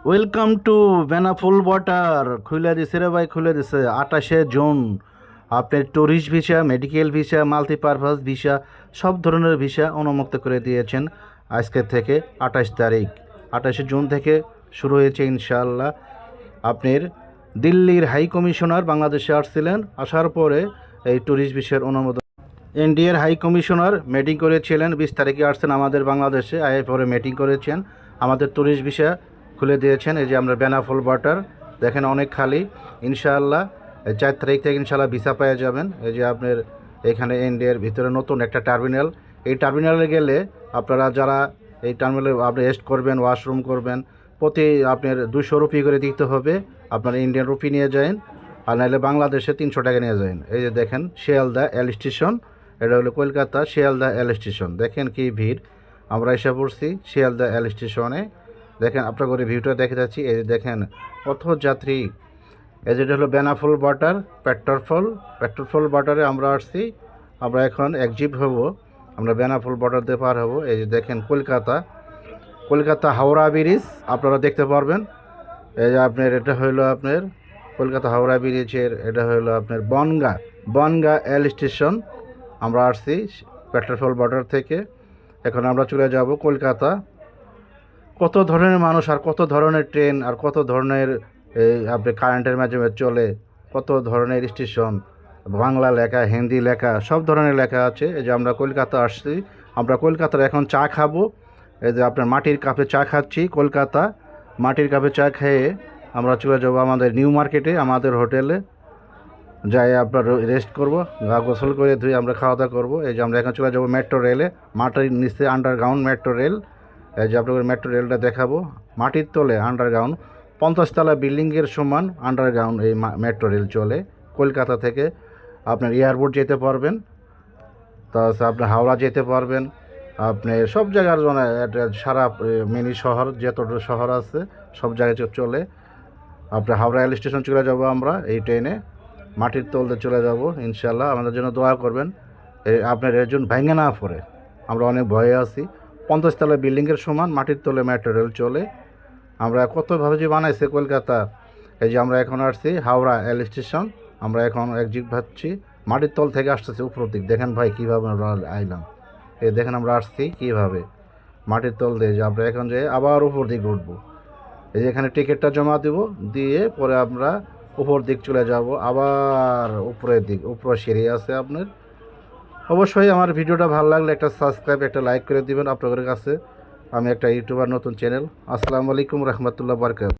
Welcome to Benapole water. খুলে দিছে রে ভাই, খুলে দিছে 28শে জুন। আপনার tourist visa, medical visa, multipurpose visa, সব ধরনের ভিসা উন্মুক্ত করে দিয়েছেন আজকে থেকে। 28 তারিখ, 28শে জুন থেকে শুরু হয়েছে ইনশাআল্লাহ। আপনার দিল্লির হাই কমিশনার বাংলাদেশে আসছিলেন, আসার পরে এই ট্যুরিস্ট ভিসার অনুমোদন ইন্ডিয়ার হাই কমিশনার মিটিং করেছিলেন। 20 তারিখে আসছেন আমাদের বাংলাদেশে, আয়ের পরে মিটিং করেছেন, আমাদের ট্যুরিস্ট ভিসা খুলে দিয়েছেন। এই যে আমরা বেনাফুল ওয়াটার দেখেন অনেক খালি। ইনশাআল্লাহ 4 তারিখ থেকে ইনশাআল্লাহ ভিসা পেয়ে যাবেন। এই যে আপনার এখানে ইন্ডিয়ার ভিতরে নতুন একটা টার্মিনাল, এই টার্মিনালে গেলে আপনারা যারা এই টার্মিনালে আপনি রেস্ট করবেন, ওয়াশরুম করবেন, প্রতি আপনার 200 রুপি করে দিতে হবে। আপনারা ইন্ডিয়ান রুপি নিয়ে যান, আর নাহলে বাংলাদেশে 300 টাকা নিয়ে যান। এই যে দেখেন শিয়ালদা এল স্টেশন, এটা হলো কলকাতা শিয়ালদা এল স্টেশন। দেখেন কি ভিড়, আমরা এসে পড়ছি শিয়ালদা এল স্টেশনে। দেখেন আপনার করে ভিউটা দেখে যাচ্ছি। এই যে দেখেন কত যাত্রী। এই যেটা হলো বেনাফুল ওয়াটার পেট্রোল ওয়াটারে আমরা আসছি। আমরা এখন এক্সিট হব, আমরা বেনাফুল ওয়াটার দিয়ে পার হব। এই যে দেখেন কলকাতা হাওড়া ব্রিজ আপনারা দেখতে পারবেন। এই যে আপনার এটা হলো আপনার কলকাতা হাওড়া ব্রিজের, এটা হলো আপনার বনগা এল স্টেশন। আমরা আসছি পেট্রোল ওয়াটার থেকে। এখন আমরা চলে যাব কলকাতা। কত ধরনের মানুষ আর কত ধরনের ট্রেন আর কত ধরনের এই আপনি কারেন্টের মাধ্যমে চলে, কত ধরনের স্টেশন, বাংলা লেখা, হিন্দি লেখা, সব ধরনের লেখা আছে। এই যে আমরা কলকাতা আসছি, আমরা কলকাতার এখন চা খাবো। এই যে আপনার মাটির কাপে চা খাচ্ছি কলকাতা। মাটির কাপে চা খেয়ে আমরা চলে যাবো আমাদের নিউ মার্কেটে, আমাদের হোটেলে যাই আপনার রেস্ট করবো, গা গোসল করে ধুয়ে আমরা খাওয়া দাওয়া করবো। এই যে আমরা এখন চলে যাবো মেট্রো রেলে, মাটির নিচে আন্ডারগ্রাউন্ড মেট্রো রেল। এই যে আপনাদের মেট্রো রেলটা দেখাবো, মাটির তলে আন্ডারগ্রাউন্ড, 50 তলা বিল্ডিংয়ের সমান আন্ডারগ্রাউন্ড এই মেট্রো রেল চলে। কলকাতা থেকে আপনার এয়ারপোর্ট যেতে পারবেন, তাছাড়া আপনি হাওড়া যেতে পারবেন, আপনি সব জায়গার সারা মিনি শহর যতটা শহর আছে সব জায়গায় চলে। আপনি হাওড়া রেল স্টেশন চলে যাব আমরা এই ট্রেনে, মাটির তলতে চলে যাব ইনশাল্লাহ। আমাদের জন্য দোয়া করবেন, আপনার এর জন্য ভেঙে না পড়ে। আমরা অনেক ভয়ে আছি। 50 তলা বিল্ডিংয়ের সমান মাটির তলে মেট্রো রেল চলে। আমরা কতভাবে যে বানাইছে কলকাতা। এই যে আমরা এখন আসছি হাওড়া রেল স্টেশন, আমরা এখন একজিট ভাবছি, মাটির তল থেকে আসতেছে উপর দিক। দেখেন ভাই কীভাবে আমরা আইলাম, এই দেখেন আমরা আসছি কীভাবে মাটির তল দিয়ে, যে আমরা এখন যে আবার উপর দিক উঠবো। এই যে এখানে টিকিটটা জমা দেবো, দিয়ে পরে আমরা উপর দিক চলে যাব, আবার উপরের দিক, উপরে সিঁড়ি আছে আপনার। অবশ্যই আমার ভিডিওটা ভালো লাগলে একটা সাবস্ক্রাইব, একটা লাইক করে দিবেন আপনাদের কাছে। আমি একটা ইউটিউবার, নতুন চ্যানেল। আসসালামু আলাইকুম রহমতুল্লাহ বারকাত।